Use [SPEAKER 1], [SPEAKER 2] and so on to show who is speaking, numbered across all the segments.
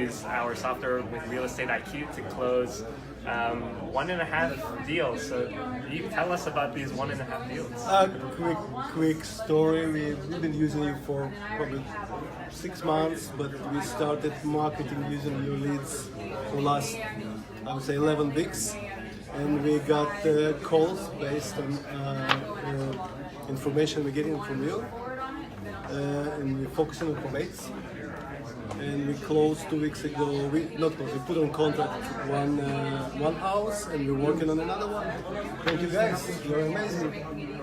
[SPEAKER 1] use our software with Real Estate IQ to close 1.5 deals. So you tell us about these 1.5 deals.
[SPEAKER 2] Quick story. We've been using you for probably 6 months, but we started marketing using your leads for last, I would say, 11 weeks. And we got calls based on information we're getting from you. And we're focusing on probates. And we closed 2 weeks ago. We put on contract one house, and we're working on another one. Thank you guys, you're amazing.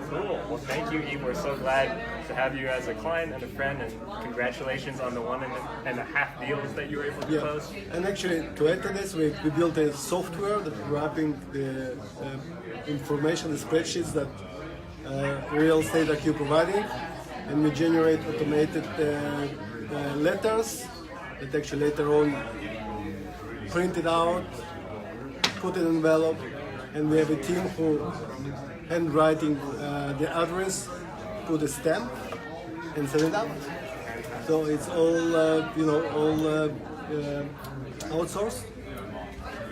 [SPEAKER 1] Cool. Well, thank you, Eve. We're so glad to have you as a client and a friend, and congratulations on the 1.5 deals that you were able to close.
[SPEAKER 2] And actually, to add to this, we built a software that wrapping the information, the spreadsheets that Real Estate IQ providing, and we generate automated letters that actually later on print it out, put it in an envelope, and we have a team who handwriting the address, put a stamp, and send it out. So it's all outsourced,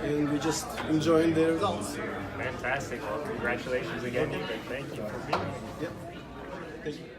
[SPEAKER 2] and we're just enjoying the results.
[SPEAKER 1] Fantastic. Well, congratulations again, Eve. Thank you for being here.
[SPEAKER 2] Yep. Thank you.